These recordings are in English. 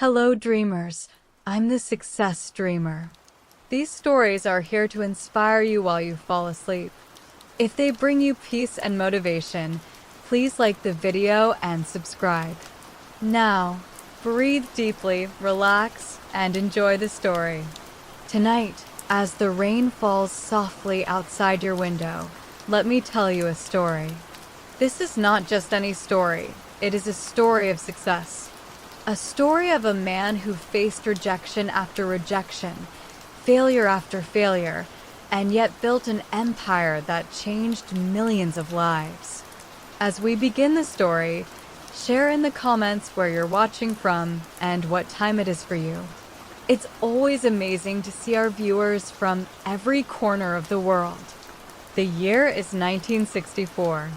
Hello, dreamers. I'm the Success Dreamer. These stories are here to inspire you while you fall asleep. If they bring you peace and motivation, please like the video and subscribe. Now, breathe deeply, relax, and enjoy the story. Tonight, as the rain falls softly outside your window, let me tell you a story. This is not just any story. It is a story of success. A story of a man who faced rejection after rejection, failure after failure, and yet built an empire that changed millions of lives. As we begin the story, share in the comments where you're watching from and what time it is for you. It's always amazing to see our viewers from every corner of the world. The year is 1964.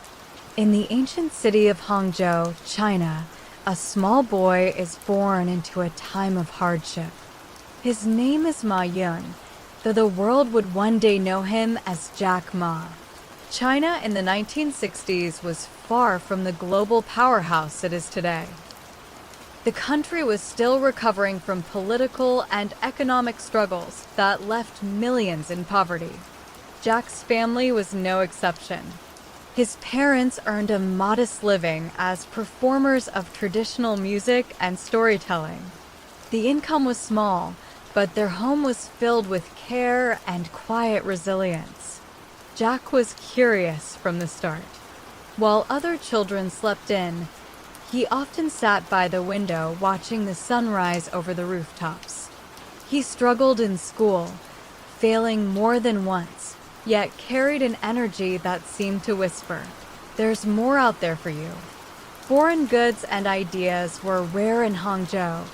In the ancient city of Hangzhou, China, a small boy is born into a time of hardship. His name is Ma Yun, though the world would one day know him as Jack Ma. China in the 1960s was far from the global powerhouse it is today. The country was still recovering from political and economic struggles that left millions in poverty. Jack's family was no exception. His parents earned a modest living as performers of traditional music and storytelling. The income was small, but their home was filled with care and quiet resilience. Jack was curious from the start. While other children slept in, he often sat by the window watching the sunrise over the rooftops. He struggled in school, failing more than once, yet carried an energy that seemed to whisper, "There's more out there for you." Foreign goods and ideas were rare in Hangzhou,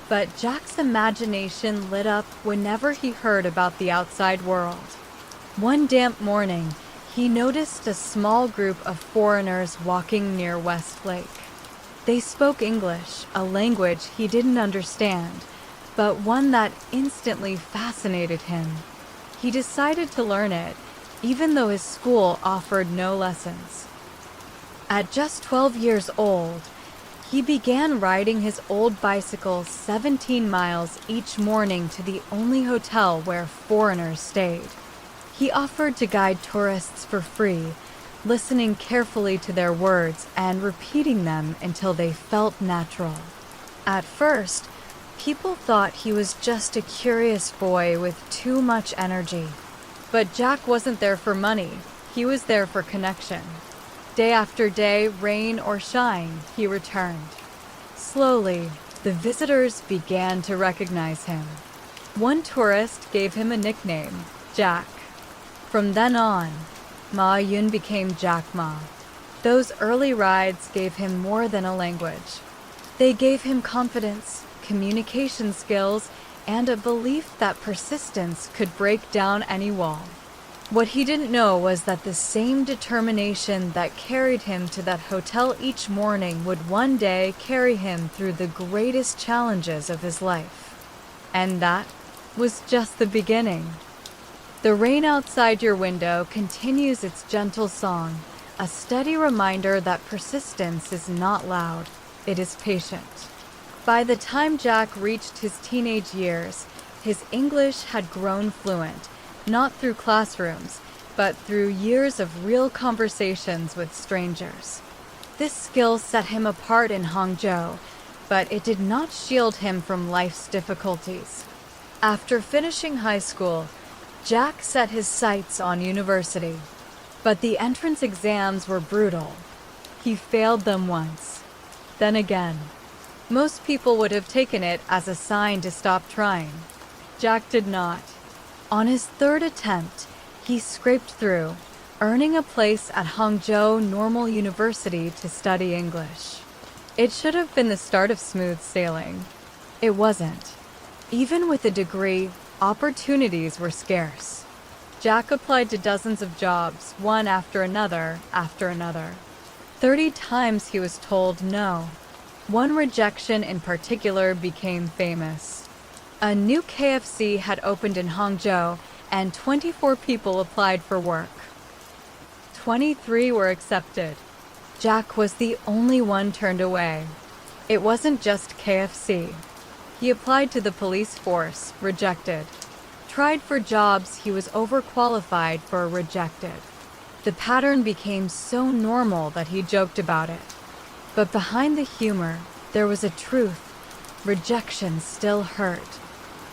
but Jack's imagination lit up whenever he heard about the outside world. One damp morning, he noticed a small group of foreigners walking near West Lake. They spoke English, a language he didn't understand, but one that instantly fascinated him. He decided to learn it, even though his school offered no lessons. At just 12 years old, he began riding his old bicycle 17 miles each morning to the only hotel where foreigners stayed. He offered to guide tourists for free, listening carefully to their words and repeating them until they felt natural. At first, people thought he was just a curious boy with too much energy. But Jack wasn't there for money. He was there for connection. Day after day, rain or shine, he returned. Slowly, the visitors began to recognize him. One tourist gave him a nickname, Jack. From then on, Ma Yun became Jack Ma. Those early rides gave him more than a language. They gave him confidence, communication skills, and a belief that persistence could break down any wall. What he didn't know was that the same determination that carried him to that hotel each morning would one day carry him through the greatest challenges of his life. And that was just the beginning. The rain outside your window continues its gentle song, a steady reminder that persistence is not loud, it is patient. By the time Jack reached his teenage years, his English had grown fluent, not through classrooms, but through years of real conversations with strangers. This skill set him apart in Hangzhou, but it did not shield him from life's difficulties. After finishing high school, Jack set his sights on university, but the entrance exams were brutal. He failed them once, then again. Most people would have taken it as a sign to stop trying. Jack did not. On his third attempt, he scraped through, earning a place at Hangzhou Normal University to study English. It should have been the start of smooth sailing. It wasn't. Even with a degree, opportunities were scarce. Jack applied to dozens of jobs, one after another, 30 times he was told no. One rejection in particular became famous. A new KFC had opened in Hangzhou, and 24 people applied for work. 23 were accepted. Jack was the only one turned away. It wasn't just KFC. He applied to the police force, rejected. Tried for jobs he was overqualified for, rejected. The pattern became so normal that he joked about it. But behind the humor, there was a truth. Rejection still hurt.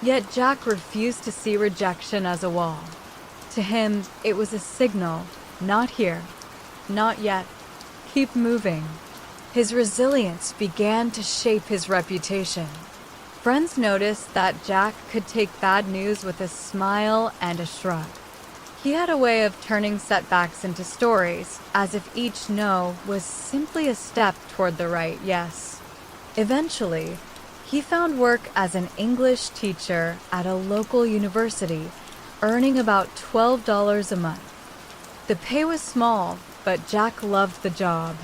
Yet Jack refused to see rejection as a wall. To him, it was a signal, not here, not yet, keep moving. His resilience began to shape his reputation. Friends noticed that Jack could take bad news with a smile and a shrug. He had a way of turning setbacks into stories, as if each no was simply a step toward the right yes. Eventually, he found work as an English teacher at a local university, earning about $12 a month. The pay was small, but Jack loved the job.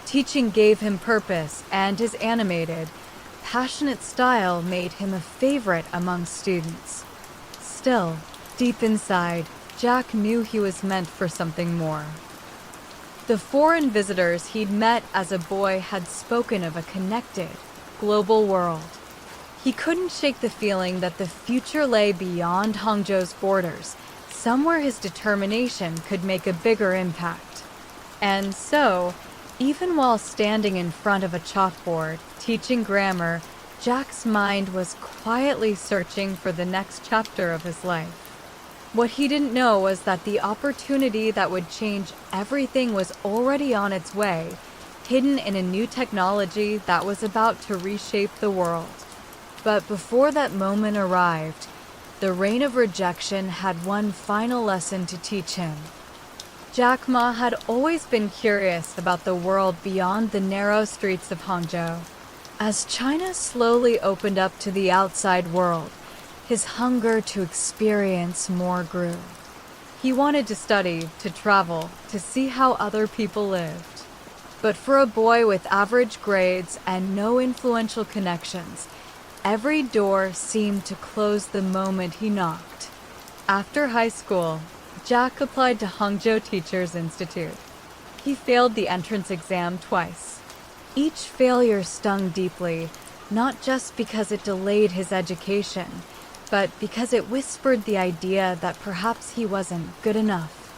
Teaching gave him purpose, and his animated, passionate style made him a favorite among students. Still, deep inside, Jack knew he was meant for something more. The foreign visitors he'd met as a boy had spoken of a connected, global world. He couldn't shake the feeling that the future lay beyond Hangzhou's borders, somewhere his determination could make a bigger impact. And so, even while standing in front of a chalkboard, teaching grammar, Jack's mind was quietly searching for the next chapter of his life. What he didn't know was that the opportunity that would change everything was already on its way, hidden in a new technology that was about to reshape the world. But before that moment arrived, the rain of rejection had one final lesson to teach him. Jack Ma had always been curious about the world beyond the narrow streets of Hangzhou. As China slowly opened up to the outside world, his hunger to experience more grew. He wanted to study, to travel, to see how other people lived. But for a boy with average grades and no influential connections, every door seemed to close the moment he knocked. After high school, Jack applied to Hangzhou Teachers Institute. He failed the entrance exam twice. Each failure stung deeply, not just because it delayed his education, but because it whispered the idea that perhaps he wasn't good enough.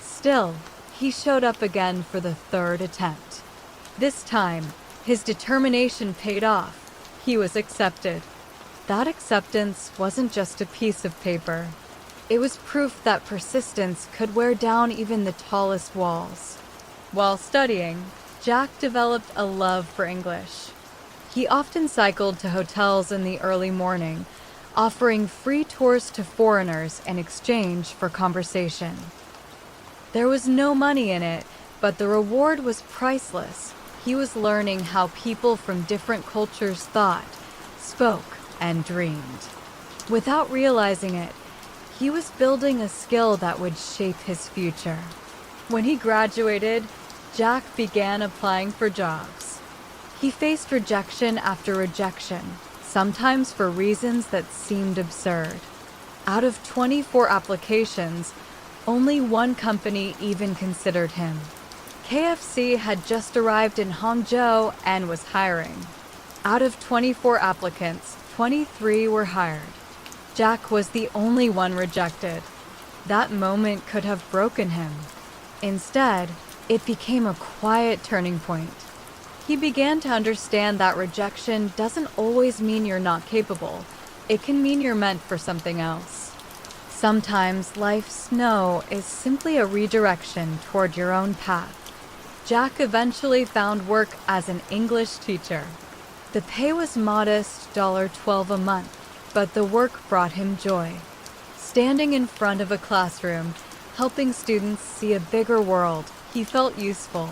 Still, he showed up again for the third attempt. This time, his determination paid off. He was accepted. That acceptance wasn't just a piece of paper. It was proof that persistence could wear down even the tallest walls. While studying, Jack developed a love for English. He often cycled to hotels in the early morning, offering free tours to foreigners in exchange for conversation. There was no money in it, but the reward was priceless. He was learning how people from different cultures thought, spoke, and dreamed. Without realizing it, he was building a skill that would shape his future. When he graduated, Jack began applying for jobs. He faced rejection after rejection, sometimes for reasons that seemed absurd. Out of 24 applications, only one company even considered him. KFC had just arrived in Hangzhou and was hiring. Out of 24 applicants, 23 were hired. Jack was the only one rejected. That moment could have broken him. Instead, it became a quiet turning point. He began to understand that rejection doesn't always mean you're not capable. It can mean you're meant for something else. Sometimes life's no is simply a redirection toward your own path. Jack eventually found work as an English teacher. The pay was modest $12 a month, but the work brought him joy. Standing in front of a classroom, helping students see a bigger world, he felt useful.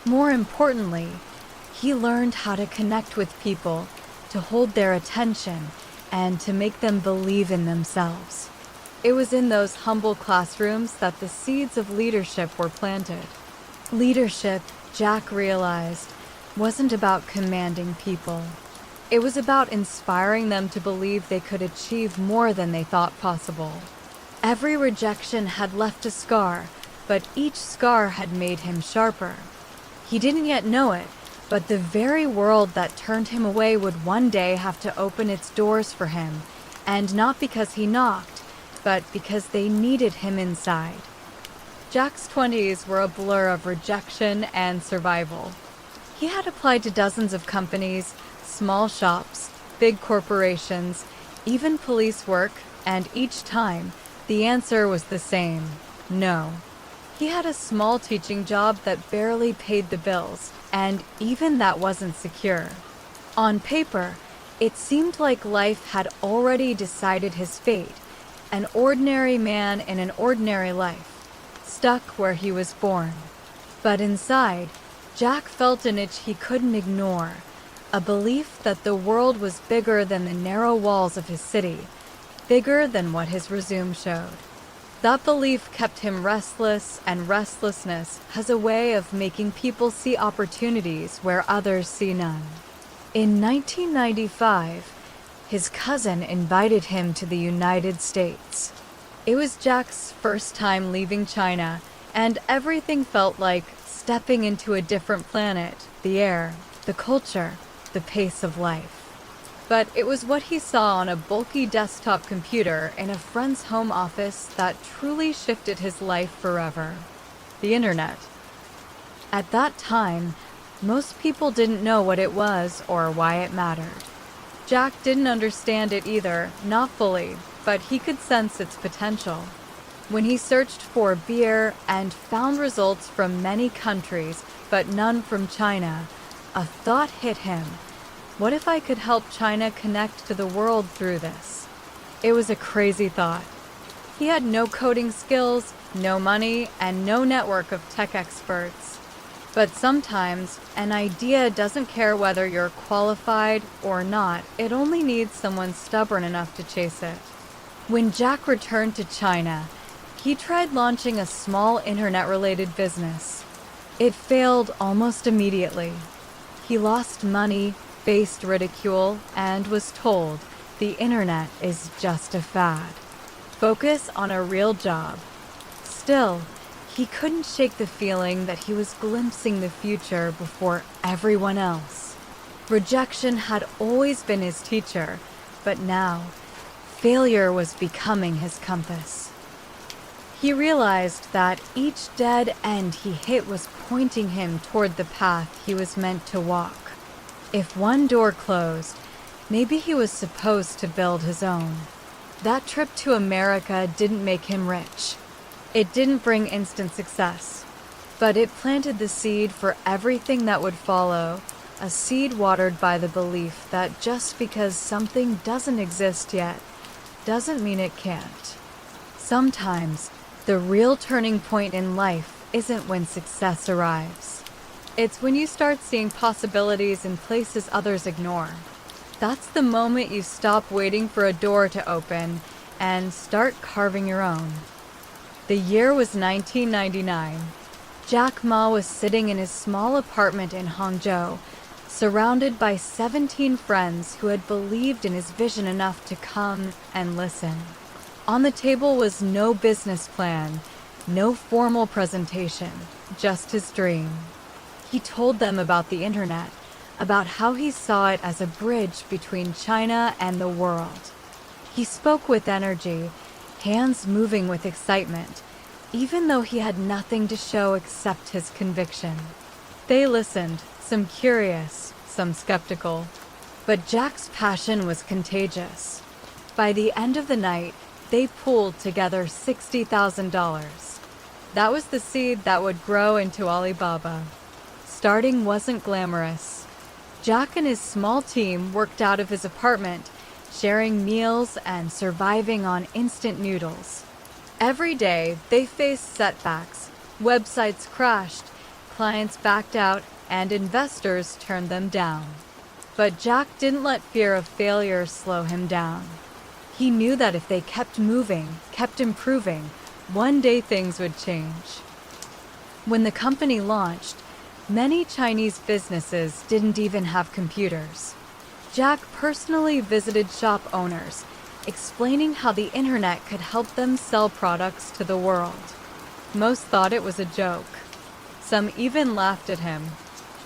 More importantly, he learned how to connect with people, to hold their attention, and to make them believe in themselves. It was in those humble classrooms that the seeds of leadership were planted. Leadership, Jack realized, wasn't about commanding people. It was about inspiring them to believe they could achieve more than they thought possible. Every rejection had left a scar, but each scar had made him sharper. He didn't yet know it, But the very world that turned him away would one day have to open its doors for him, and not because he knocked, but because they needed him inside. Jack's 20s were a blur of rejection and survival. He had applied to dozens of companies, small shops, big corporations, even police work, and each time, the answer was the same: no. He had a small teaching job that barely paid the bills, and even that wasn't secure. On paper, it seemed like life had already decided his fate, an ordinary man in an ordinary life, stuck where he was born. But inside, Jack felt an itch he couldn't ignore, a belief that the world was bigger than the narrow walls of his city, bigger than what his resume showed. That belief kept him restless, and restlessness has a way of making people see opportunities where others see none. In 1995, his cousin invited him to the United States. It was Jack's first time leaving China, and everything felt like stepping into a different planet: the air, the culture, the pace of life. But it was what he saw on a bulky desktop computer in a friend's home office that truly shifted his life forever: the internet. At that time, most people didn't know what it was or why it mattered. Jack didn't understand it either, not fully, but he could sense its potential. When he searched for beer and found results from many countries, but none from China, a thought hit him: what if I could help China connect to the world through this? It was a crazy thought. He had no coding skills, no money, and no network of tech experts. But sometimes, an idea doesn't care whether you're qualified or not. It only needs someone stubborn enough to chase it. When Jack returned to China, he tried launching a small internet-related business. It failed almost immediately. He lost money, faced ridicule, and was told the internet is just a fad. Focus on a real job. Still, he couldn't shake the feeling that he was glimpsing the future before everyone else. Rejection had always been his teacher, but now, failure was becoming his compass. He realized that each dead end he hit was pointing him toward the path he was meant to walk. If one door closed, maybe he was supposed to build his own. That trip to America didn't make him rich. It didn't bring instant success, but it planted the seed for everything that would follow, a seed watered by the belief that just because something doesn't exist yet, doesn't mean it can't. Sometimes, the real turning point in life isn't when success arrives. It's when you start seeing possibilities in places others ignore. That's the moment you stop waiting for a door to open and start carving your own. The year was 1999. Jack Ma was sitting in his small apartment in Hangzhou, surrounded by 17 friends who had believed in his vision enough to come and listen. On the table was no business plan, no formal presentation, just his dream. He told them about the internet, about how he saw it as a bridge between China and the world. He spoke with energy, hands moving with excitement, even though he had nothing to show except his conviction. They listened, some curious, some skeptical. But Jack's passion was contagious. By the end of the night, they pooled together $60,000. That was the seed that would grow into Alibaba. Starting wasn't glamorous. Jack and his small team worked out of his apartment, sharing meals and surviving on instant noodles. Every day, they faced setbacks. Websites crashed, clients backed out, and investors turned them down. But Jack didn't let fear of failure slow him down. He knew that if they kept moving, kept improving, one day things would change. When the company launched, many Chinese businesses didn't even have computers. Jack personally visited shop owners, explaining how the internet could help them sell products to the world. Most thought it was a joke. Some even laughed at him.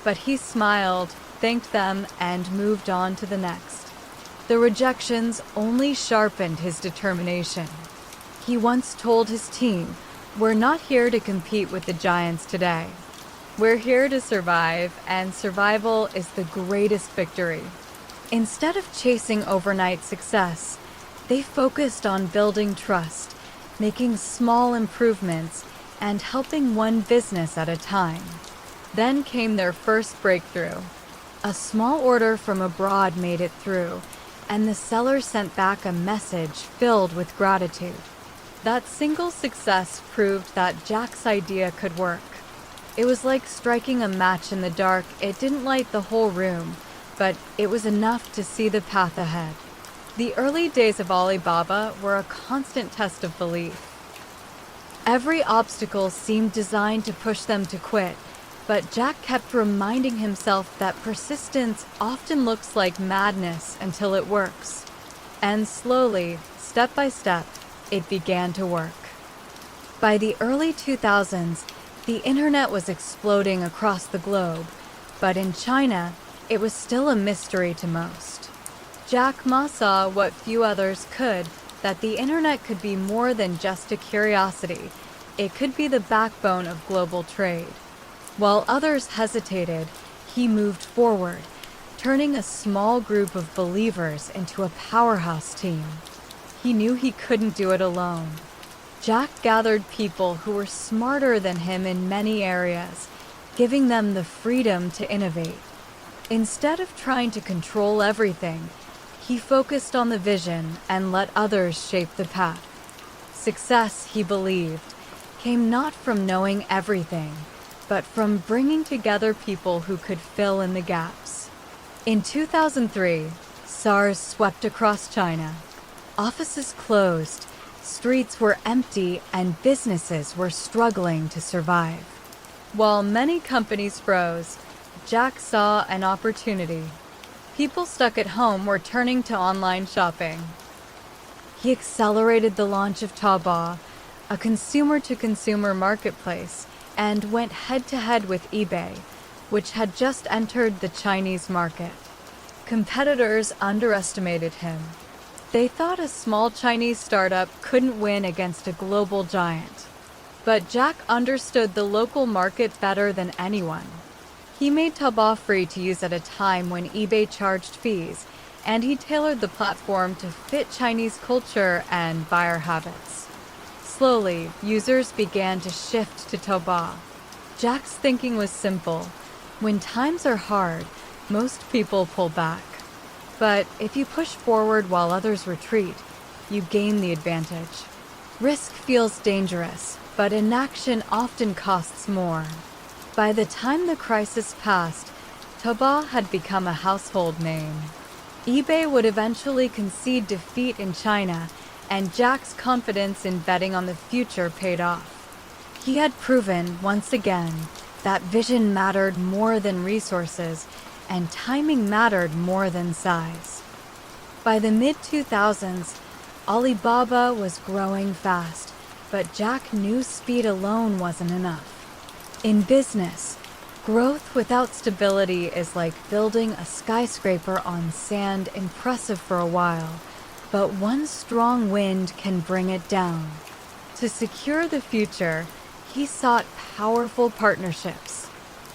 But he smiled, thanked them, and moved on to the next. The rejections only sharpened his determination. He once told his team, "We're not here to compete with the giants today. We're here to survive, and survival is the greatest victory." Instead of chasing overnight success, they focused on building trust, making small improvements, and helping one business at a time. Then came their first breakthrough. A small order from abroad made it through, and the seller sent back a message filled with gratitude. That single success proved that Jack's idea could work. It was like striking a match in the dark. It didn't light the whole room, but it was enough to see the path ahead. The early days of Alibaba were a constant test of belief. Every obstacle seemed designed to push them to quit, but Jack kept reminding himself that persistence often looks like madness until it works. And slowly, step by step, it began to work. By the early 2000s, the internet was exploding across the globe, but in China, it was still a mystery to most. Jack Ma saw what few others could, that the internet could be more than just a curiosity. It could be the backbone of global trade. While others hesitated, he moved forward, turning a small group of believers into a powerhouse team. He knew he couldn't do it alone. Jack gathered people who were smarter than him in many areas, giving them the freedom to innovate. Instead of trying to control everything, he focused on the vision and let others shape the path. Success, he believed, came not from knowing everything, but from bringing together people who could fill in the gaps. In 2003, SARS swept across China. Offices closed, streets were empty, and businesses were struggling to survive. While many companies froze, Jack saw an opportunity. People stuck at home were turning to online shopping. He accelerated the launch of Taobao, a consumer-to-consumer marketplace, and went head-to-head with eBay, which had just entered the Chinese market. Competitors underestimated him. They thought a small Chinese startup couldn't win against a global giant. But Jack understood the local market better than anyone. He made Taobao free to use at a time when eBay charged fees, and he tailored the platform to fit Chinese culture and buyer habits. Slowly, users began to shift to Taobao. Jack's thinking was simple. When times are hard, most people pull back. But if you push forward while others retreat, you gain the advantage. Risk feels dangerous, but inaction often costs more. By the time the crisis passed, Taobao had become a household name. eBay would eventually concede defeat in China, and Jack's confidence in betting on the future paid off. He had proven, once again, that vision mattered more than resources, and timing mattered more than size. By the mid-2000s, Alibaba was growing fast, but Jack knew speed alone wasn't enough. In business, growth without stability is like building a skyscraper on sand, impressive for a while, but one strong wind can bring it down. To secure the future, he sought powerful partnerships.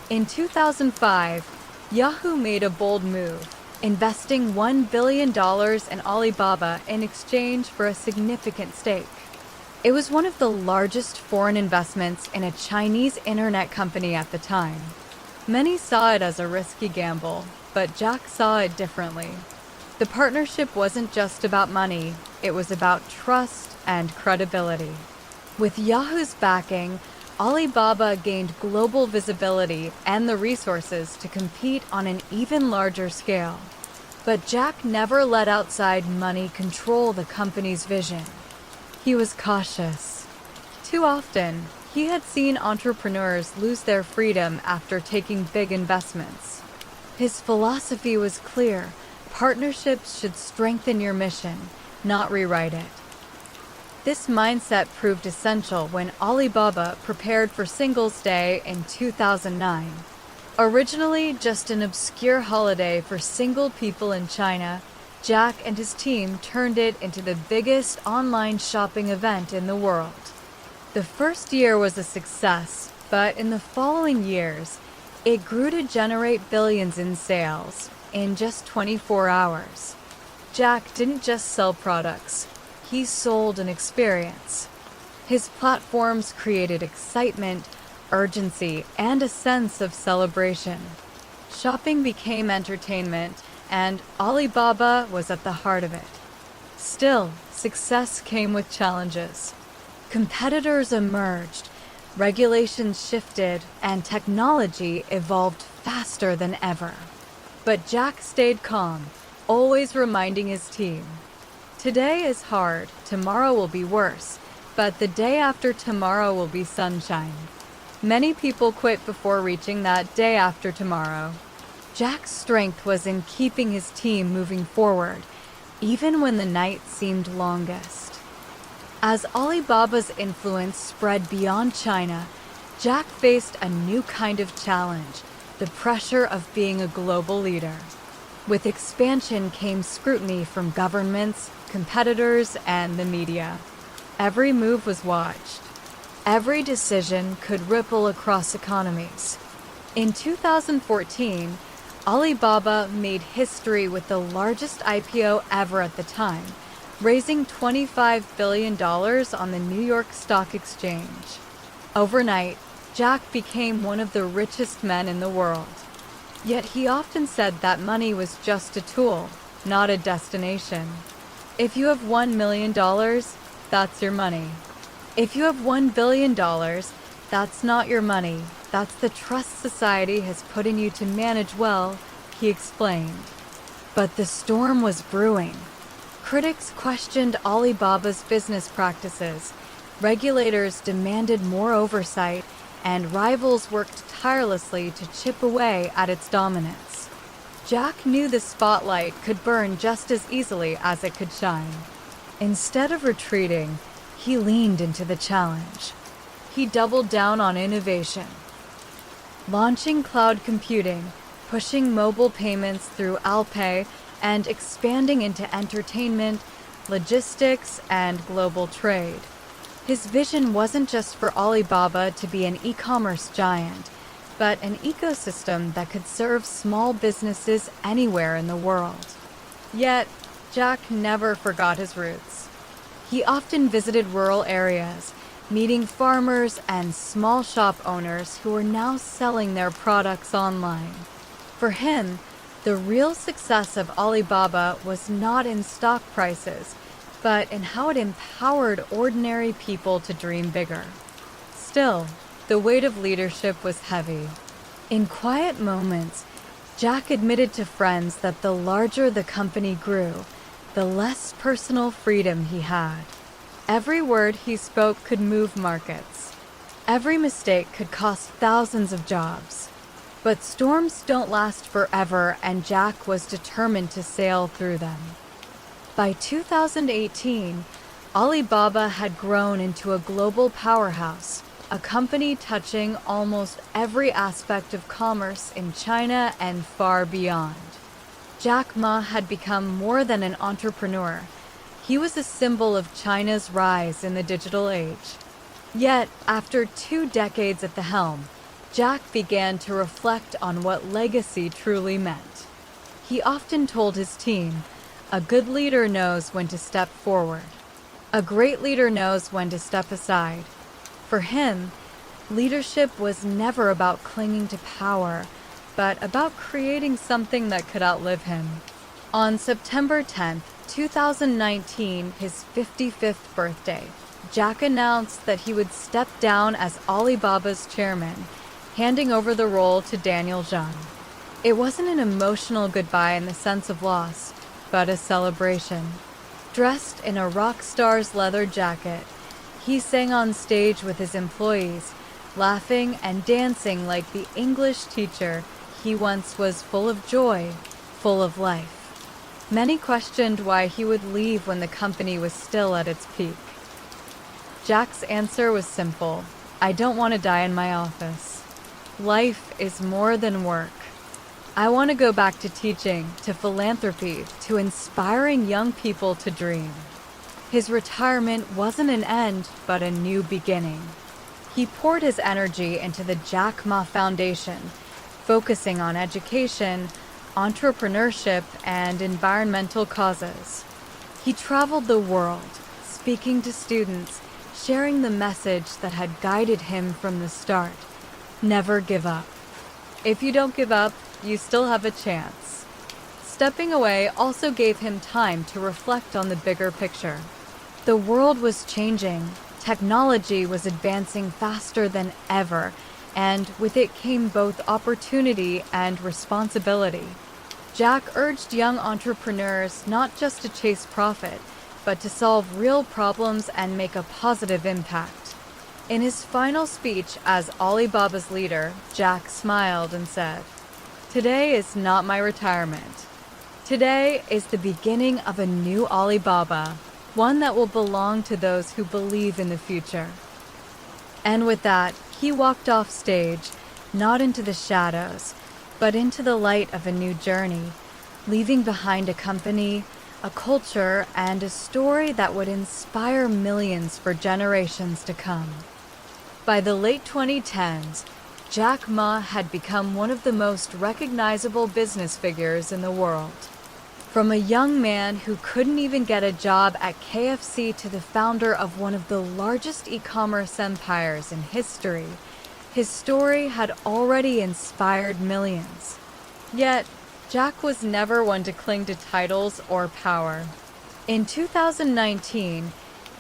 In 2005, Yahoo made a bold move, investing $1 billion in Alibaba in exchange for a significant stake. It was one of the largest foreign investments in a Chinese internet company at the time. Many saw it as a risky gamble, but Jack saw it differently. The partnership wasn't just about money, it was about trust and credibility. With Yahoo's backing, Alibaba gained global visibility and the resources to compete on an even larger scale. But Jack never let outside money control the company's vision. He was cautious. Too often, he had seen entrepreneurs lose their freedom after taking big investments. His philosophy was clear: partnerships should strengthen your mission, not rewrite it. This mindset proved essential when Alibaba prepared for Singles' Day in 2009. Originally just an obscure holiday for single people in China, Jack and his team turned it into the biggest online shopping event in the world. The first year was a success, but in the following years, it grew to generate billions in sales in just 24 hours. Jack didn't just sell products, he sold an experience. His platforms created excitement, urgency, and a sense of celebration. Shopping became entertainment, and Alibaba was at the heart of it. Still, success came with challenges. Competitors emerged, regulations shifted, and technology evolved faster than ever. But Jack stayed calm, always reminding his team, "Today is hard, tomorrow will be worse, but the day after tomorrow will be sunshine." Many people quit before reaching that day after tomorrow. Jack's strength was in keeping his team moving forward, even when the night seemed longest. As Alibaba's influence spread beyond China, Jack faced a new kind of challenge, the pressure of being a global leader. With expansion came scrutiny from governments, competitors, and the media. Every move was watched. Every decision could ripple across economies. In 2014, Alibaba made history with the largest IPO ever at the time, raising $25 billion on the New York Stock Exchange. Overnight, Jack became one of the richest men in the world. Yet he often said that money was just a tool, not a destination. If you have $1 million, that's your money. If you have $1 billion, that's not your money. That's the trust society has put in you to manage well, he explained. But the storm was brewing. Critics questioned Alibaba's business practices, regulators demanded more oversight, and rivals worked tirelessly to chip away at its dominance. Jack knew the spotlight could burn just as easily as it could shine. Instead of retreating, he leaned into the challenge. He doubled down on innovation, launching cloud computing, pushing mobile payments through Alipay, and expanding into entertainment, logistics, and global trade. His vision wasn't just for Alibaba to be an e-commerce giant, but an ecosystem that could serve small businesses anywhere in the world. Yet, Jack never forgot his roots. He often visited rural areas, meeting farmers and small shop owners who were now selling their products online. For him, the real success of Alibaba was not in stock prices, but in how it empowered ordinary people to dream bigger. Still, the weight of leadership was heavy. In quiet moments, Jack admitted to friends that the larger the company grew, the less personal freedom he had. Every word he spoke could move markets. Every mistake could cost thousands of jobs. But storms don't last forever, and Jack was determined to sail through them. By 2018, Alibaba had grown into a global powerhouse, a company touching almost every aspect of commerce in China and far beyond. Jack Ma had become more than an entrepreneur. He was a symbol of China's rise in the digital age. Yet, after 2 decades at the helm, Jack began to reflect on what legacy truly meant. He often told his team, "A good leader knows when to step forward. A great leader knows when to step aside." For him, leadership was never about clinging to power, but about creating something that could outlive him. On September 10th, 2019, his 55th birthday, Jack announced that he would step down as Alibaba's chairman, handing over the role to Daniel Zhang. It wasn't an emotional goodbye in the sense of loss, but a celebration. Dressed in a rock star's leather jacket, he sang on stage with his employees, laughing and dancing like the English teacher he once was, full of joy, full of life. Many questioned why he would leave when the company was still at its peak. Jack's answer was simple: "I don't want to die in my office." Life is more than work. I want to go back to teaching, to philanthropy, to inspiring young people to dream. His retirement wasn't an end, but a new beginning. He poured his energy into the Jack Ma Foundation, focusing on education, entrepreneurship, and environmental causes. He traveled the world, speaking to students, sharing the message that had guided him from the start. Never give up. If you don't give up, you still have a chance. Stepping away also gave him time to reflect on the bigger picture. The world was changing, technology was advancing faster than ever, and with it came both opportunity and responsibility. Jack urged young entrepreneurs not just to chase profit, but to solve real problems and make a positive impact. In his final speech as Alibaba's leader, Jack smiled and said, "Today is not my retirement. Today is the beginning of a new Alibaba, one that will belong to those who believe in the future." And with that, he walked off stage, not into the shadows, but into the light of a new journey, leaving behind a company, a culture, and a story that would inspire millions for generations to come. By the late 2010s, Jack Ma had become one of the most recognizable business figures in the world. From a young man who couldn't even get a job at KFC to the founder of one of the largest e-commerce empires in history, his story had already inspired millions. Yet, Jack was never one to cling to titles or power. In 2019,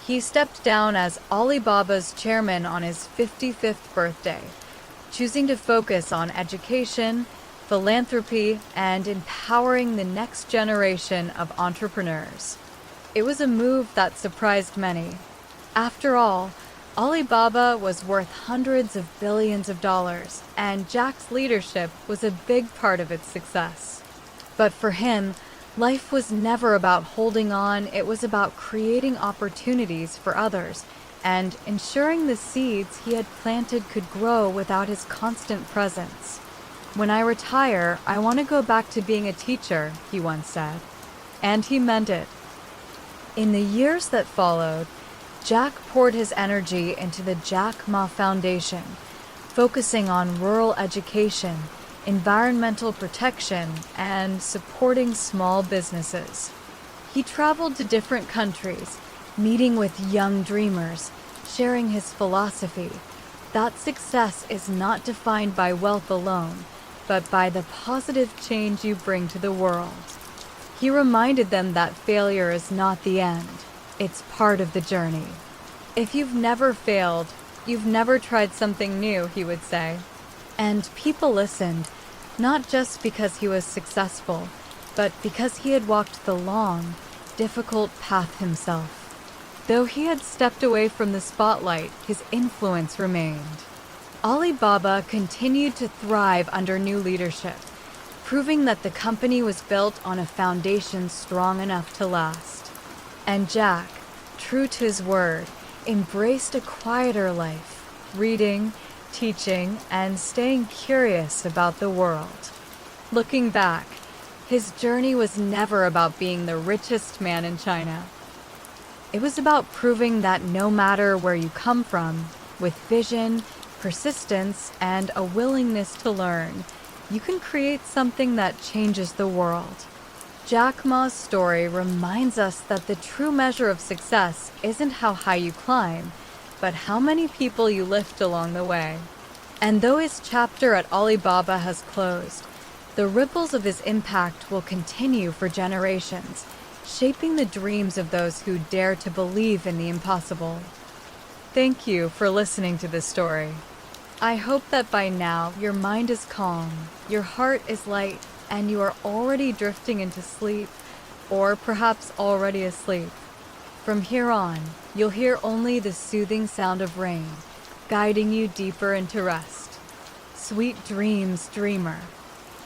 he stepped down as Alibaba's chairman on his 55th birthday, choosing to focus on education, philanthropy, and empowering the next generation of entrepreneurs. It was a move that surprised many. After all, Alibaba was worth hundreds of billions of dollars, and Jack's leadership was a big part of its success. But for him, life was never about holding on, it was about creating opportunities for others, and ensuring the seeds he had planted could grow without his constant presence. "When I retire, I want to go back to being a teacher," he once said. And he meant it. In the years that followed, Jack poured his energy into the Jack Ma Foundation, focusing on rural education, environmental protection, and supporting small businesses. He traveled to different countries, meeting with young dreamers, sharing his philosophy that success is not defined by wealth alone, but by the positive change you bring to the world. He reminded them that failure is not the end, it's part of the journey. If you've never failed, you've never tried something new, he would say. And people listened, not just because he was successful, but because he had walked the long, difficult path himself. Though he had stepped away from the spotlight, his influence remained. Alibaba continued to thrive under new leadership, proving that the company was built on a foundation strong enough to last. And Jack, true to his word, embraced a quieter life, reading, teaching, and staying curious about the world. Looking back, his journey was never about being the richest man in China. It was about proving that no matter where you come from, with vision, persistence, and a willingness to learn, you can create something that changes the world. Jack Ma's story reminds us that the true measure of success isn't how high you climb, but how many people you lift along the way. And though his chapter at Alibaba has closed, the ripples of his impact will continue for generations, shaping the dreams of those who dare to believe in the impossible. Thank you for listening to this story. I hope that by now your mind is calm, your heart is light, and you are already drifting into sleep, or perhaps already asleep. From here on, you'll hear only the soothing sound of rain, guiding you deeper into rest. Sweet dreams, dreamer.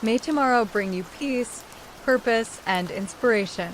May tomorrow bring you peace, purpose, and inspiration.